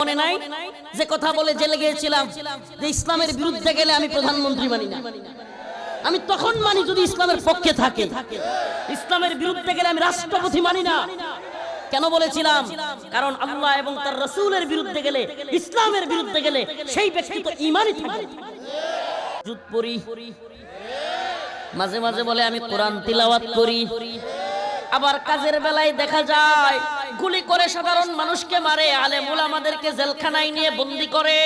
মনে নাই যে কথা বলে জেলে গিয়েছিলাম যে ইসলামের বিরুদ্ধে গেলে আমি প্রধানমন্ত্রী মানি না। আমি তখন মানি যদি ইসলামের পক্ষে থাকে, ইসলামের বিরুদ্ধে গেলে আমি রাষ্ট্রপতি মানি না। কেন বলেছিলাম? কারণ আল্লাহ এবং তার রাসূলের বিরুদ্ধে গেলে, ইসলামের বিরুদ্ধে গেলে সেই ব্যক্তি তো ঈমানই থাকে। জুত পড়ি, মাঝে মাঝে বলে আমি কোরআন তিলাওয়াত করি, আবার কাজের বেলায় দেখা যায় গুলি করে সাধারণ মানুষকে মারে, আলেম উলামাদেরকে জেলখানায় নিয়ে বন্দী করে,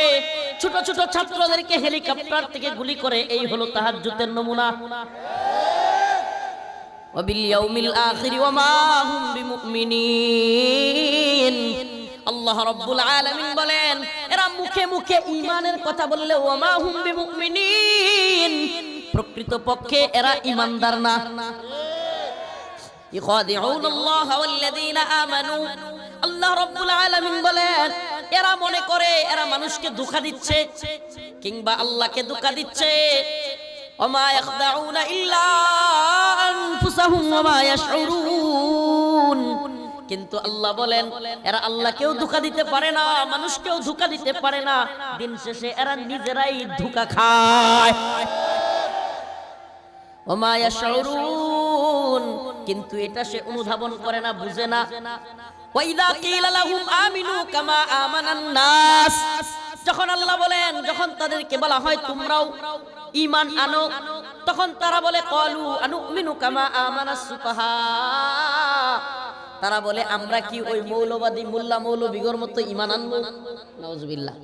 ছোট ছোট ছাত্রদেরকে হেলিকপ্টার থেকে গুলি করে। এই হলো তাহাজ্জুদের নমুনা। ওয়াবিল ইয়াউমিল আখির ওয়া মা হুম বিমুমিনিন। আল্লাহ রাব্বুল আলামিন বলেন এরা মুখে মুখে ঈমানের কথা বললে ওয়া মা হুম বিমুমিনিন, প্রকৃতপক্ষে এরা ঈমানদার না। ইখাদিউন আল্লাহ ওয়াল্লাযীনা আমানু, আল্লাহ রাব্বুল আলামিন বলেন এরা মনে করে এরা মানুষকে ধোঁকা দিচ্ছে কিংবা আল্লাহকে ধোঁকা দিচ্ছে। ওমা ইয়াখদাউনা ইল্লা আনফুসাহুম ওয়া মা ইয়াশউরুন, কিন্তু আল্লাহ বলেন এরা আল্লাহকেও ধোঁকা দিতে পারে না, মানুষকেও ধোঁকা দিতে পারে না, দিন শেষে এরা নিজেরাই ধোঁকা খায়। ওয়া মা ইয়াশউরুন, কিন্তু এটা সে অনুধাবন করে না, বুঝে না। ওয়া ইযা কিলা লাহুম আমিনু কামা আমানান নাস, যখন আল্লাহ বলেন যখন তাদেরকে বলা হয় তোমরাও ঈমান আনো, তখন তারা বলে ক্বালু আনুমিনু কামা আমানাস সুফাহা, তারা বলে আমরা কি ওই মৌলবাদী মোল্লা মৌলবীগর মতো ঈমান আনবো? নাউজুবিল্লাহ।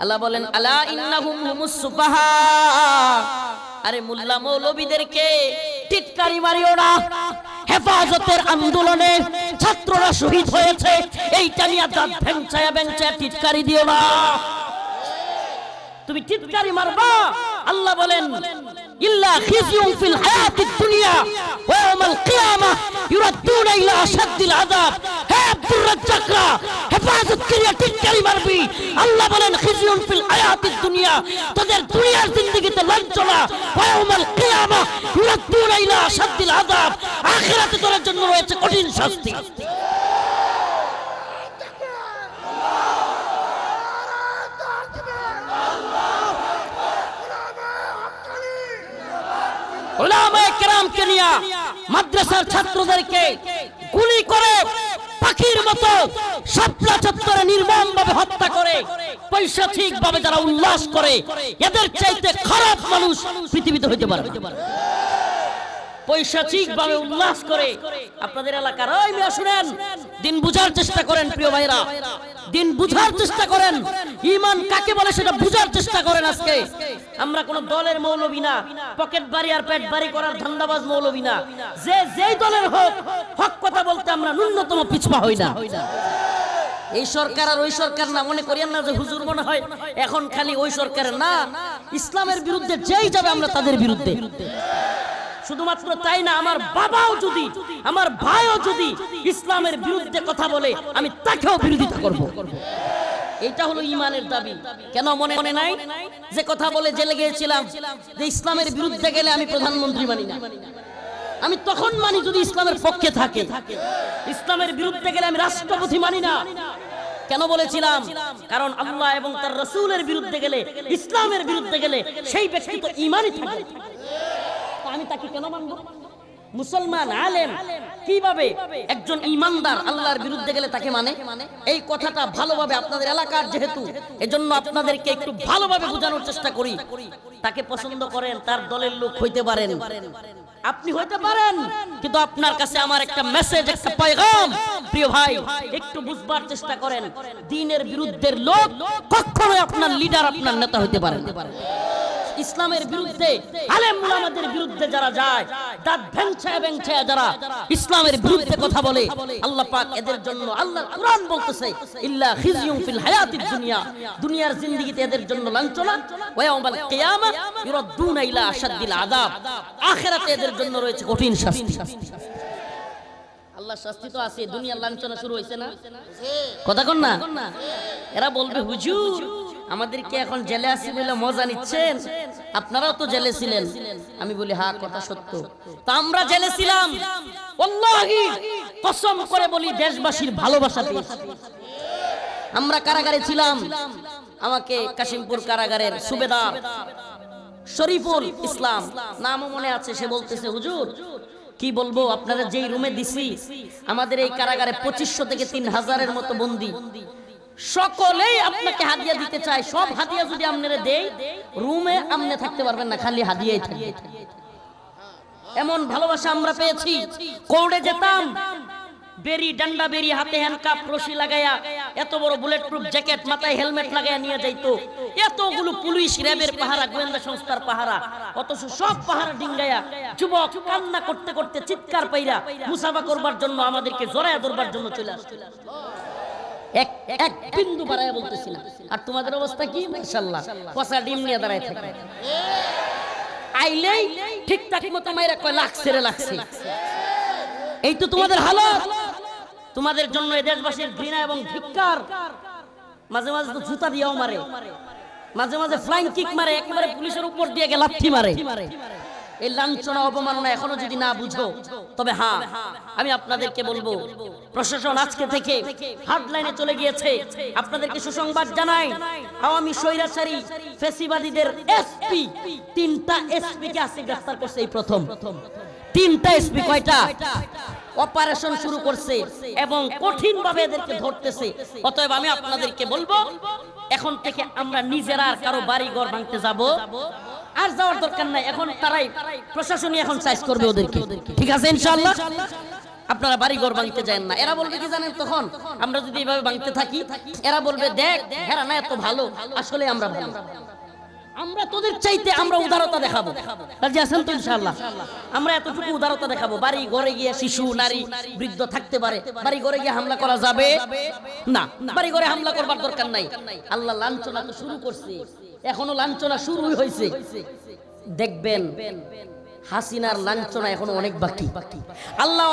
আল্লাহ বলেন আলা ইন্নাহুম হুমুস সুফাহা, আরে মোল্লা মৌলবীদেরকে টিটকারি মারিও না। হেফাজতের আন্দোলনে ছাত্ররা শহীদ হয়েছে, এইটা নিয়ে দাঁত ভেঙচায়া ভেঙচায়া টিটকারি দিও না। তুমি টিটকারি মারবা, আল্লাহ বলেন ইল্লা খিজিউন ফিল হায়াতিদ দুনিয়া ওয়া ইয়াউমাল কিয়ামাহ ইউরাদ্দুনা ইলা আশাদ্দিল আযাব। হে আব্দুর রাজ্জাকরা, হেফাজত করিয়া টিটকারি মারবি। আল্লাহ বলেন খিজিউন ফিল হায়াতিদ দুনিয়া, তোদের দুনিয়ার জিন্দেগিতে লাঞ্ছনা, ওয়া ইয়াউমাল কিয়ামাহ ইউরাদ্দুনা ইলা আশাদ্দিল আযাব, আখিরাতে তোদের জন্য রয়েছে কঠিন শাস্তি। উলামায়ে কেরামকে নিয়া মাদ্রাসার ছাত্রদেরকে গুলি করে পাখির মতো শাপলা চত্বরে নির্মমভাবে হত্যা করে পৈশাচিকভাবে যারা উল্লাস করে, এদের চাইতে খারাপ মানুষ পৃথিবীতে হইতে পারে না। পৈশাচিকভাবে উল্লাস করে আপনাদের এলাকার ওই মিয়া শুনেন, দিন বুঝার চেষ্টা করেন প্রিয় ভাইরা, দিন বুঝার চেষ্টা করেন, ঈমান কাকে বলে সেটা বুঝার চেষ্টা করেন। আজকে আমরা কোন দলের মৌলবী না, পকেট বাড়ি আর পেট বাড়ি করার ধান্দাবাজ মৌলবী না। যে যেই দলের হোক, হক কথা বলতে আমরা ন্যূনতম পিছপা হই না। এই সরকার আর ওই সরকার না মনে করিয়েন না যে হুজুর মনে হয় এখন খালি ওই সরকারের না, ইসলামের বিরুদ্ধে যেই যাবে আমরা তাদের বিরুদ্ধে। শুধুমাত্র তাই না, আমার বাবাও যদি, আমার ভাইও যদি ইসলামের বিরুদ্ধে কথা বলে আমি তাকেও বিরোধিতা করব। এটা হলো ঈমানের দাবি। কেন মনে নাই যে কথা বলে জেলে গিয়েছিলাম যে ইসলামের বিরুদ্ধে গেলে আমি প্রধানমন্ত্রী মানি না। আমি তখন মানি যদি ইসলামের পক্ষে থাকে, ইসলামের বিরুদ্ধে গেলে আমি রাষ্ট্রপতি মানি না। কেন বলেছিলাম? কারণ আল্লাহ এবং তার রাসূলের বিরুদ্ধে গেলে, ইসলামের বিরুদ্ধে গেলে সেই ব্যক্তি তো ঈমানই থাকে। আমি তাকে কেন মানব? মুসলমান আলেম কিভাবে একজন ঈমানদার আল্লাহর বিরুদ্ধে গেলে তাকে মানে? এই কথাটা ভালোভাবে আপনাদের এলাকার যেহেতু, এজন্য আপনাদেরকে একটু ভালোভাবে বোঝানোর চেষ্টা করি। তাকে পছন্দ করেন, তার দলের লোক হইতে পারেন, আপনি হইতে পারেন, কিন্তু আপনার কাছে আমার একটা মেসেজ, একটা পয়গাম, প্রিয় ভাই একটু বুঝবার চেষ্টা করেন। দ্বীনের বিরুদ্ধের লোক কখনোই আপনার লিডার, আপনার নেতা হইতে পারে না। ইসলামের বিরুদ্ধে, আলেম উলামাদের বিরুদ্ধে যারা যায়, দাঁত ভেঙচায়া ভেঙচায়া যারা ইসলামের বিরুদ্ধে কথা বলে, আল্লাহ পাক এদের জন্য, আল্লাহর কুরআন বলতেছে ইল্লা খিজিউন ফিল হায়াতিদ দুনিয়া, দুনিয়ার জিন্দেগিতে এদের জন্য লাঞ্ছনা, ওয়া ইয়াউমাল কিয়ামাহ ইউরাদ্দুনা ইলা আশাদ্দিল আযাব, আখিরাতে এদের জন্য রয়েছে কঠিন শাস্তি। আল্লাহর শাস্তি তো আছে, দুনিয়ার লাঞ্ছনা শুরু হইছে না? কথা কন না? এরা বলবে হুজুর আমাদেরকে এখন জেলে আসি বলে মজা নিচ্ছেন, আপনারাও তো জেলে ছিলেন। আমি বলি হ্যাঁ কথা সত্য, তা আমরা জেলে ছিলাম, আল্লাহি কসম করে বলি দেশবাসীর ভালোবাসা পেয়েছি। আমরা কারাগারে ছিলাম, আমাকে কাশিমপুর কারাগারের সুবেদার শরীফুল ইসলাম নামও মনে আছে, সে বলতেছে হুজুর কি বলবো, আপনারা যেই রুমে দিছি আমাদের এই কারাগারে 2500 থেকে 3000-এর মতো বন্দী, সকলেই আপনাকে হাদিয়া দিতে চায়, সব হাদিয়া যদি আপনারা দেই রুমে আপনি থাকতে পারবেন না, খালি হাদিয়াই থাকবে। এমন ভালোবাসা আমরা পেয়েছি। কোর্টে যেতাম, বেরি ডান্ডা বেরি, হাতে হ্যান্ডকাপ রশি লাগায়া, এত বড় বুলেট প্রুফ জ্যাকেট, মাথায় হেলমেট লাগায়া নিয়ে যাইতো, এতগুলো পুলিশ র্যাবের পাহারা, গোয়েন্দা সংস্থার পাহারা, অথচ সব পাহারা ডিঙ্গায়া যুবক কান্না করতে করতে চিৎকার পাইরা মুসাফা করবার জন্য আমাদেরকে জড়ায়া ধরবার জন্য চলে আসছে। এক এক বিন্দু বাড়ায় বলতেছি না। আর তোমাদের অবস্থা কি? মাশাআল্লাহ, পচা ডিম নিয়ে দাঁড়ায় থাকে, আইলেই ঠিকঠাক মতো মাইরা কয় লাগছে রে লাগছে। এই তো তোমাদের হালত। তোমাদের জন্য এই দেশবাসীর ঘৃণা এবং ধিক্কার। মাঝে মাঝে তো জুতা দিয়েও মারে, মাঝে মাঝে ফ্লাইং কিক মারে, একেবারে পুলিশের উপর দিয়ে গিয়ে লাথি মারে। এই লাঞ্ছনা অপমাননা এখনো যদি না বুঝো, তবে হ্যাঁ আমি আপনাদেরকে বলবো, প্রশাসন আজকে থেকে হার্ডলাইনে চলে গিয়েছে। আপনাদেরকে সুসংবাদ জানাই, আওয়ামী স্বৈরাচারী ফ্যাসিবাদীদের এসপি, 3টা এসপি কে আজকে গ্রেফতার করছে এই প্রথম। 3টা এসপি কয়টা অপারেশন শুরু করছে এবং কঠিন ভাবে এদেরকে ধরতেছে। অতএব আমি আপনাদেরকে বলবো, এখন থেকে আমরা নিজেরা আর কারো বাড়ি ঘর ভাঙতে যাব আর যাওয়ার দরকার নাই। এখন তারাই প্রশাসনই এখন সাইজ করবে ওদেরকে, ঠিক আছে ইনশাআল্লাহ। আপনারা বাড়ি ঘর ভাঙতে যান না। এরা বলবে কি জানেন, তখন আমরা যদি এইভাবে ভাঙতে থাকি, এরা বলবে দেখ হেরা না এত ভালো, আসলে আমরা ভালো, আমরা তোদের চাইতে আমরা উদারতা দেখাবো। রাজি আছেন তো ইনশাআল্লাহ? আমরা এতটুকু উদারতা দেখাবো। বাড়ি ঘরে গিয়ে শিশু, নারী, বৃদ্ধ থাকতে পারে, বাড়ি ঘরে গিয়ে হামলা করা যাবে না। বাড়ি ঘরে হামলা করবার দরকার নাই। আল্লাহ লাঞ্ছনা তো শুরু করছে, এখনো লাঞ্ছনা শুরুই হয়েছে। দেখবেন হাসিনার লাঞ্ছনা এখনো অনেক বাকি। আল্লাহ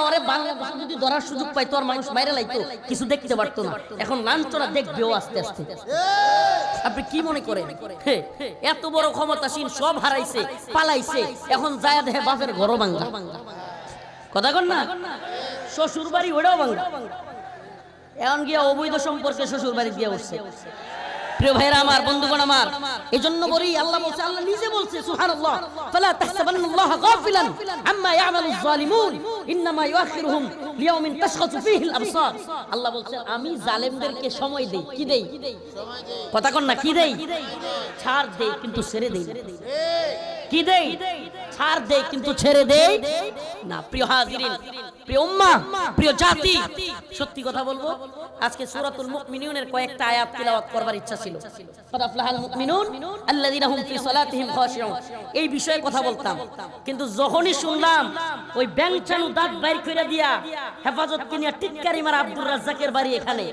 ওরে বাংলাদেশ যদি ধরার সুযোগ পাইতো আর মানুষ মাইরে লাইতো, কিছু দেখতে পারতো না। এখন লাঞ্ছনা দেখবেও আস্তে আস্তে। আপনি কি মনে করেন এত বড় ক্ষমতাসীন সব হারাইছে, পালাইছে, এখন যায় দেখে বাপের ঘরও ভাঙা? কথা কন না, শ্বশুর বাড়ি ওটাও ভাঙা। এখন গিয়া অবৈধ সম্পর্কে শ্বশুর বাড়ি গিয়ে উঠছে। প্রিয় ভাইরা আমার, বন্ধুগণ আমার, এজন্য বলি আল্লাহ বলছে, আল্লাহ নিজে বলছে সুবহানাল্লাহ, ফালা তাহসাবান্নাল্লাহ গাফিলান আম্মা ইয়ামালুয জালিমুন ইন্নামা ইউআখিরুহুম লিয়াউমিন তাশখাসু ফীহিল আবসার। আল্লাহ বলছে আমি জালেমদেরকে সময় দেই। কি দেই? কথা কন না, কি দেই? ছাড় দেই কিন্তু ছেড়ে দেই। কি দেই? ছাড় দেই কিন্তু ছেড়ে দেই না। প্রিয় হাজিরিন, প্রিয় উম্মাহ, প্রিয় জাতি, সত্যি কথা বলবো, আজকে সূরাতুল মুমিনুনের কয়েকটা আয়াত তিলাওয়াত করবার ইচ্ছা ছিল। কদ আফলাহাল মুমিনুন আল্লাযীনা হুম ফি সালাতিহিম খাশিউন, এই বিষয়ে কথা বলতাম, কিন্তু যখনই শুনলাম ওই ব্যাংচানু দাঁত বাইর করে দিয়া হেফাজতকে নিয়ে টিটকারি মারা আব্দুর রাজ্জাকের বাড়ি এখানে,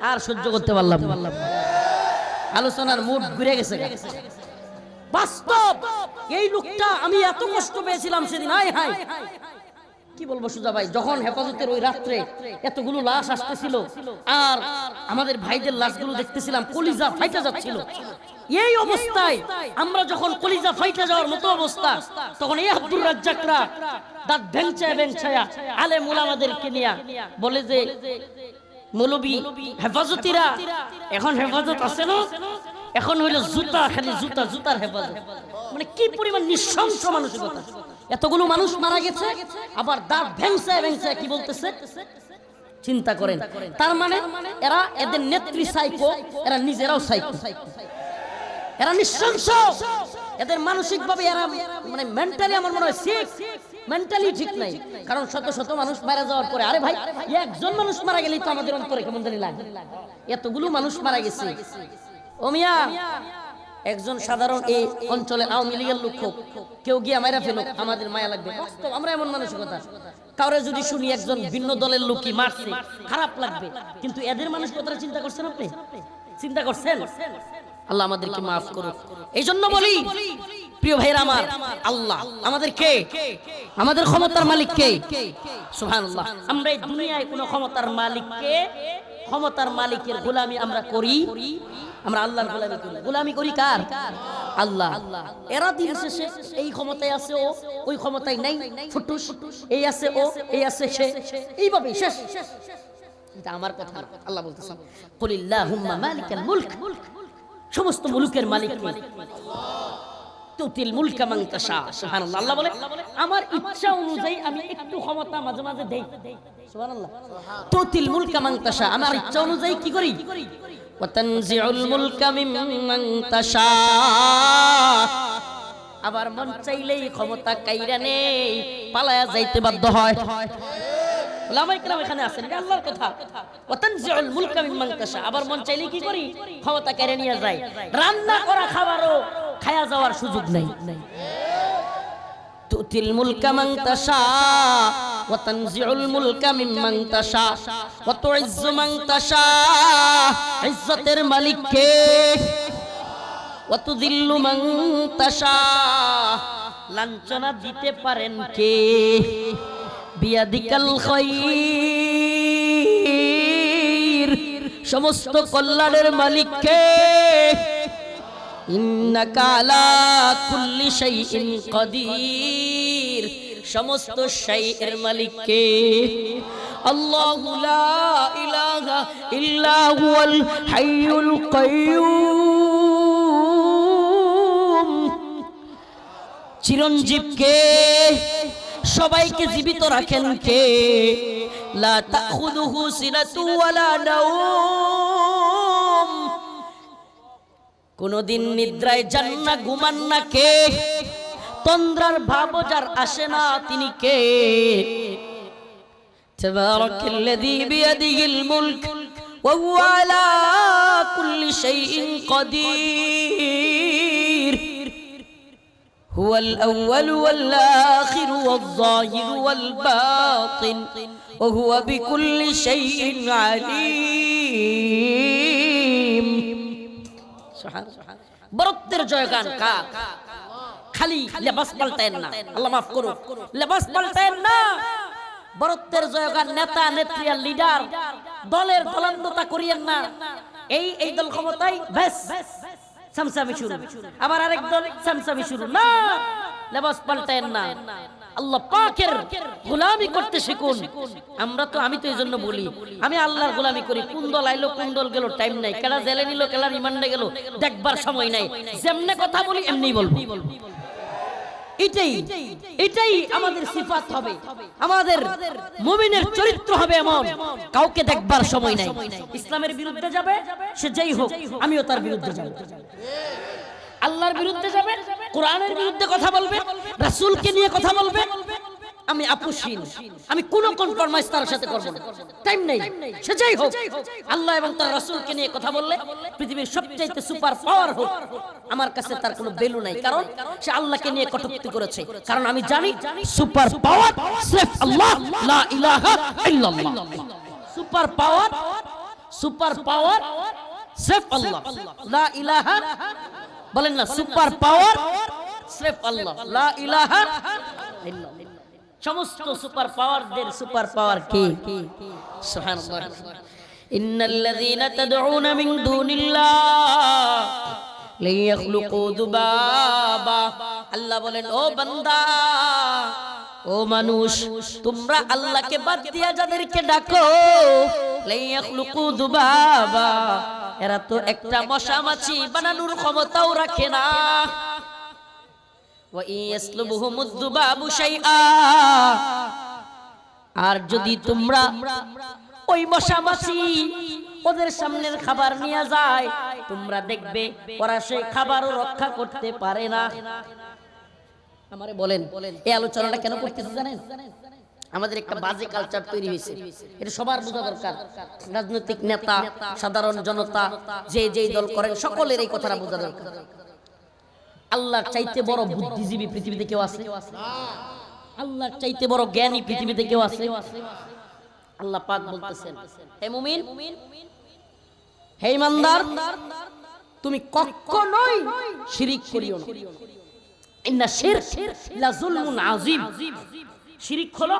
আর সহ্য করতে পারলাম না। আলোচনার মুড ঘুরে গেছে। বাস্তব এই লোকটা, আমি এত কষ্ট পেয়েছিলাম সেদিন। হায় হায়, কি বলবো সুজা ভাই, যখন হেফাজতের ওই রাত্রে এতগুলো লাশ আসতেছিল আর আমাদের ভাইদের লাশগুলো দেখতেছিলাম, কলিজা ফাইটা যাচ্ছিল। এই অবস্থায় আমরা যখন কলিজা ফাইটা যাওয়ার মতো অবস্থা, তখন এই আব্দুর রাজ্জাকরা দাঁত ভেঙচায়া ভেঙচায়া আলেম উলামাদেরকে নিয়ে বলে যে মৌলবী হেফাজতিরা, এখন হেফাজত আছে না, এখন হইলো জুতা, খালি জুতা, জুতার হেফাজত। মানে কি পরিমাণ নৃশংস মানসিকতা! এতগুলো মানুষ মারা গেছে, আবার দাঁত ভেঙচায় ভেঙচায় কি বলতেছে চিন্তা করেন। তার মানে এরা, এদের নেত্রী সাইকো, এরা নিজেরাও সাইকো, এরা নৃশংস, এদের মানসিক ভাবে এরা মানে মেন্টালি আমার মনে হয় সিক, মেন্টালি ঠিক নাই। কারণ শত শত মানুষ মারা যাওয়ার পরে, আরে ভাই একজন মানুষ মারা গেলেই তো আমাদের অন্তরে কেমন জানি লাগে, এতগুলো মানুষ মারা গেছে। ও মিয়া, একজন সাধারণ এই অঞ্চলে আওয়ামী লীগের লোক হোক, কেউ গিয়ে মাইরা ফেলুক, আমাদের মায়া লাগবে। বাস্তব আমরা এমন মানসিকতা। কাউরে যদি শুনি একজন ভিন্ন দলের লোকই মারছে, খারাপ লাগবে, কিন্তু এদের মানসিকতাটা চিন্তা করছেন আপনি? চিন্তা করছেন? আল্লাহ আমাদেরকে মাফ করুক। এই জন্য বলি প্রিয় ভাইরা আমার, আল্লাহ আমাদের কে? আমাদের ক্ষমতার মালিক কে? সুবহানাল্লাহ। আমরা এই দুনিয়ায় কোন ক্ষমতার মালিককে, ক্ষমতার মালিকের গোলামি আমরা করি? আমরা আল্লাহর গোলামি করি। গোলামি করি কার? আল্লাহ। এরা দিন শেষে এই ক্ষমতায় আছে ও, ওই ক্ষমতায় নাই, ফুটুস, এই আছে ও, এই আছে সে, এইভাবে শেষ। এটা আমার কথা না, আল্লাহ বলতেছেন কুলিল্লাহুম্মা মালিকাল মুলক, সমস্ত মুলুকের মালিক কে? তুতিল মুলকা মান তাশা। সুবহানাল্লাহ। আল্লাহ বলে আমার ইচ্ছা অনুযায়ী আমি একটু ক্ষমতা মাঝে মাঝে দেই। সুবহানাল্লাহ। তুতিল মুলকা মান তাশা, আমার ইচ্ছা অনুযায়ী কি করি? ওয়া তানজিউল মুলকা মিম্মান তাশা, আবার মন চাইলেই ক্ষমতা কাইরা নেই, পালায়া যাইতে বাধ্য হয়। ওলামায়ে কেরাম এখানে আছেন, এটা আল্লাহর কথা। ওয়া তানজিউল মুলকা মিম্মান তাশা, আবার মন চাইলেই কি করি? ক্ষমতা কেড়ে নিয়ে যায়। রান্না করা খাবারও খায়া যাওয়ার সুযোগ নাই। তুতিল মুলকা মান তাশা ওয়া তানজিউল মুলকা মিম্মান তাশা ওয়া তুইজ্জু মান তাশা, ইজ্জতের মালিক কে? ওয়া তুযিল্লু মান তাশা, লাঞ্ছনা দিতে পারেন কে? বিয়াদিকাল খায়র, সমস্ত কল্যাণের মালিক কে? ইন্নাকা আলা কুল্লি শাইইন কাদির, সমস্ত শাইএর মালিক কে? আল্লাহু লা ইলাহা ইল্লা হুয়াল হাইয়ুল কাইয়্যুম, চিরঞ্জীব কে? সবাইকে জীবিত রাখেন কে? লা তাখুযুহু সিনাতু ওয়ালা নাওম, কোনদিন নিদ্রায় যান না, ঘুমান না কে? তন্দ্রার ভাব যার আসে না তিনি কে? তাবারাকাল্লাযী বিয়াদিহিল মুলক ওয়া হুয়া আলা কুল্লি শাইইন কাদির, হুয়াল আউয়ালু ওয়াল আখিরু ওয়াল যাহিরু ওয়াল বাতিন ওয়া হুয়া বিকুল্লি শাইইন আলীম। বরত্বের জয়গান কার? খালি লেবাস পাল্টায়েন না, আল্লাহ মাফ করুন, লেবাস পাল্টায়েন না। বরত্বের জয়গান নেতা নেত্রী আর লিডার দলের দলান্দতা করিয়েন না। এই দল ক্ষমতায় ব্যাস সামসামি শুরু, আবার আরেক দল সামসামি শুরু, না, লেবাস পাল্টায়েন না। আল্লাহ পাকের গোলামি করতে শিখুন। আমি তো এই জন্য বলি, আমি আল্লাহর গোলামি করি। কোন দল আইলো কোন দল গেল টাইম নাই, কেলা জেলে নিল কেলা রিমান্ডে গেল দেখবার সময় নাই। যেমনে কথা বলি এমনি বলবো। এটাই আমাদের সিফাত হবে, আমাদের মুমিনের চরিত্র হবে এমন। কাউকে দেখবার সময় নাই। ইসলামের বিরুদ্ধে যাবে সে যেই হোক, আমিও তার বিরুদ্ধে যাব। আল্লাহর বিরুদ্ধে যাবে, কোরআনের বিরুদ্ধে কথা বলবে, রাসূলকে নিয়ে কথা বলবে, আমি আপুসহীন, আমি কোনো কম্প্রোমাইজ তার সাথে করব না, টাইম নেই। সে যাই হোক, আল্লাহ এবং তার রাসূলকে নিয়ে কথা বললে পৃথিবীর সবচেয়ে সুপার পাওয়ার হোক, আমার কাছে তার কোনো ভ্যালু নাই। কারণ সে আল্লাহকে নিয়ে কটূক্তি করেছে। কারণ আমি জানি সুপার পাওয়ার সির্ফ আল্লাহ, লা ইলাহা ইল্লাল্লাহ। সুপার পাওয়ার সির্ফ আল্লাহ, লা ইলাহা, বলেন না, সুপার পাওয়ার সির্ফ আল্লাহ, লা ইলাহা ইল্লাল্লাহ। সমস্ত সুপার পাওয়ারদের সুপার পাওয়ার কে? সুবহানাল্লাহ। ইন্নাল্লাযীনা তাদউনা মিন দুনিল্লাহ লা ইয়াখলুকু যুবাবা, আল্লাহ বলেন ও বান্দা, ও মানুষ, তোমরা আল্লাহকে বাদ দিয়া যাদেরকে ডাকো, লা ইয়াখলুকু যুবাবা, এরা তো একটা মশা মাছি বানানোর ক্ষমতাও রাখে না। আর যদি তোমরা ওই মশা মাছি ওদের সামনের খাবার নিয়ে যায়, তোমরা দেখবে ওরা সেই খাবারও রক্ষা করতে পারে না। আমারে বলেন, এই আলোচনাটা কেন করতেছি জানেন? আমাদের একটা বাজে কালচার তৈরি হয়েছে, এটা সবার বোঝা দরকার। রাজনৈতিক নেতা, সাধারণ জনতা, যে দল করেন, সকলের এই কথাটা বোঝা দরকার। আল্লাহর চাইতে বড় বুদ্ধিজীবী পৃথিবীতে কেউ আছে? আল্লাহর চাইতে বড় জ্ঞানী পৃথিবীতে কেউ আছে? আল্লাহ পাক বলতেছেন, হে মুমিন, হে ইমানদার, তুমি কখনোই শিরক করিও না। ইন্না শিরক লা যুলমুন আযীম, শিরক হলো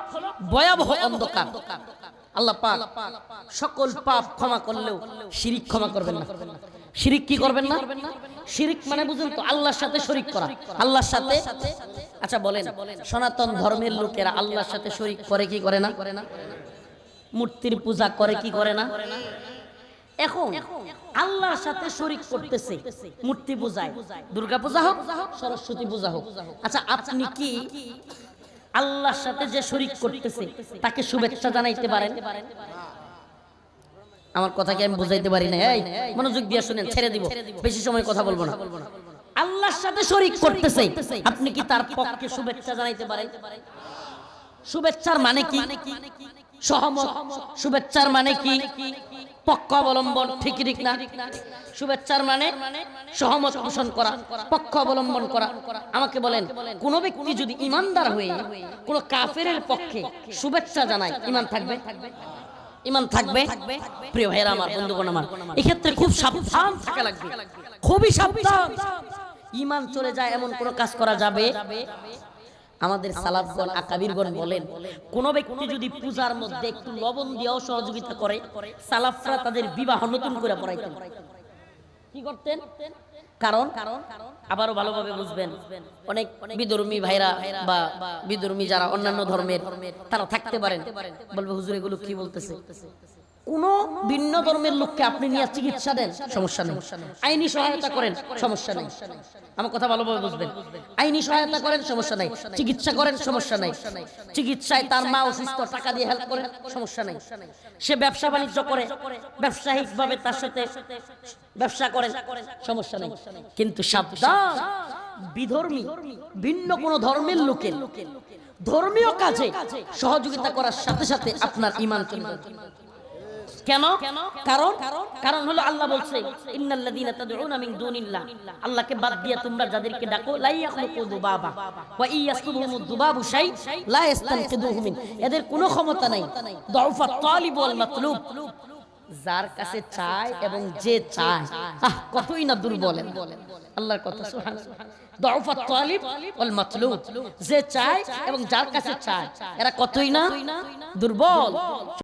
ভয়াবহ অন্ধকার। আল্লাহ পাক সকল পাপ ক্ষমা করলেও শিরক ক্ষমা করবেন না। শিরক কি করবেন না? শিরক মানে বুঝুন তো, আল্লাহর সাথে শরীক করা। আল্লাহর সাথে, আচ্ছা বলেন, সনাতন ধর্মের লোকেরা আল্লাহর সাথে শরীক করে কি করে না? মূর্তির পূজা করে কি করে না? এখন আল্লাহর সাথে শরীক করতেছে মূর্তি পূজায়, দুর্গা পূজা হোক সরস্বতী পূজা হোক। আচ্ছা আপনি কি আল্লাহর সাথে যে শরীক করতেছে তাকে শুভেচ্ছা জানাইতে পারেন? আমার কথা কি আমি বুঝাইতে পারি না? এই মনোযোগ দিয়ে শুনেন, ছেড়ে দিব, বেশি সময় কথা বলবো না। আল্লাহর সাথে শরীক করতেছে, আপনি কি তার পক্ষে শুভেচ্ছা জানাইতে পারেন? শুভেচ্ছার মানে কি? সহমত। শুভেচ্ছার মানে কি? পক্ষ অবলম্বন, ঠিক ঠিক না? শুভেচ্ছার মানে সহমত পোষণ করা, পক্ষ অবলম্বন করা। আমাকে বলেন, কোন ব্যক্তি যদি ইমানদার হয়ে কোন কাফেরের পক্ষে শুভেচ্ছা জানায়, ইমান থাকবে? ইমান থাকবে? প্রিয় ভাইরা আমার, বন্ধুগণ আমার, এই ক্ষেত্রে খুব সাবধান থাকা লাগবে, খুবই সাবধান। ইমান চলে যায় এমন কোন কাজ করা যাবে? আমাদের সালাফগণ আকাবিরগণ বলেন, কোন ব্যক্তি যদি পূজার মধ্যে একটু লবণ দিয়েও সহযোগিতা করে, সালাফরা তাদের বিবাহ নতুন করে পড়াইতেন। কি করতেন? কারণ আবারও ভালোভাবে বুঝবেন, অনেক বিধর্মী ভাইরা বা বিধর্মী যারা অন্যান্য ধর্মের তারা থাকতে পারেন, বলবে হুজুর এগুলো কি বলতেছে। কোন ভিন্ন ধর্মের লোককে আপনি নিয়ে চিকিৎসা দেন, সমস্যা নেই। আইনি সহায়তা করেন, সমস্যা নেই। আমার কথা ভালোভাবে বুঝবেন। আইনি সহায়তা করেন, সমস্যা নাই। চিকিৎসা করেন, সমস্যা নাই। চিকিৎসায় তার মা অসুস্থ, টাকা দিয়ে হেল্প করেন, সমস্যা নেই। সে ব্যবসা বাণিজ্য করে, ব্যবসায়িকভাবে তার সাথে ব্যবসা করেন, সমস্যা নেই। কিন্তু সাবধান, বিধর্মী ভিন্ন কোন ধর্মের লোকের ধর্মীয় কাজে সহযোগিতা করার সাথে সাথে আপনার ঈমান চলে যাবে। কেন? কারণ হলো আল্লাহ বলছে, ইন্নাল্লাযীনা তাদউনা মিন দুনিল্লাহ, আল্লাহকে বাদ দিয়ে তোমরা যাদেরকে ডাকো, লা ইয়াখলুকু যুবাবা ওয়া ইয়াসলুবহুমুদ যুবাবু শাই লা ইস্তানকিদুহু মিন, এদের কোনো ক্ষমতা নাই। দুআফাত তালিব ওয়াল মাতলুব, যার কাছে চায় এবং যে চায়, কতই না দুর্বল আল্লাহর কথা, সুবহানাল্লাহ। দুআফাত তালিব ওয়াল মাতলুব, যে চায় এবং যার কাছে চায়, এরা কতই না দুর্বল।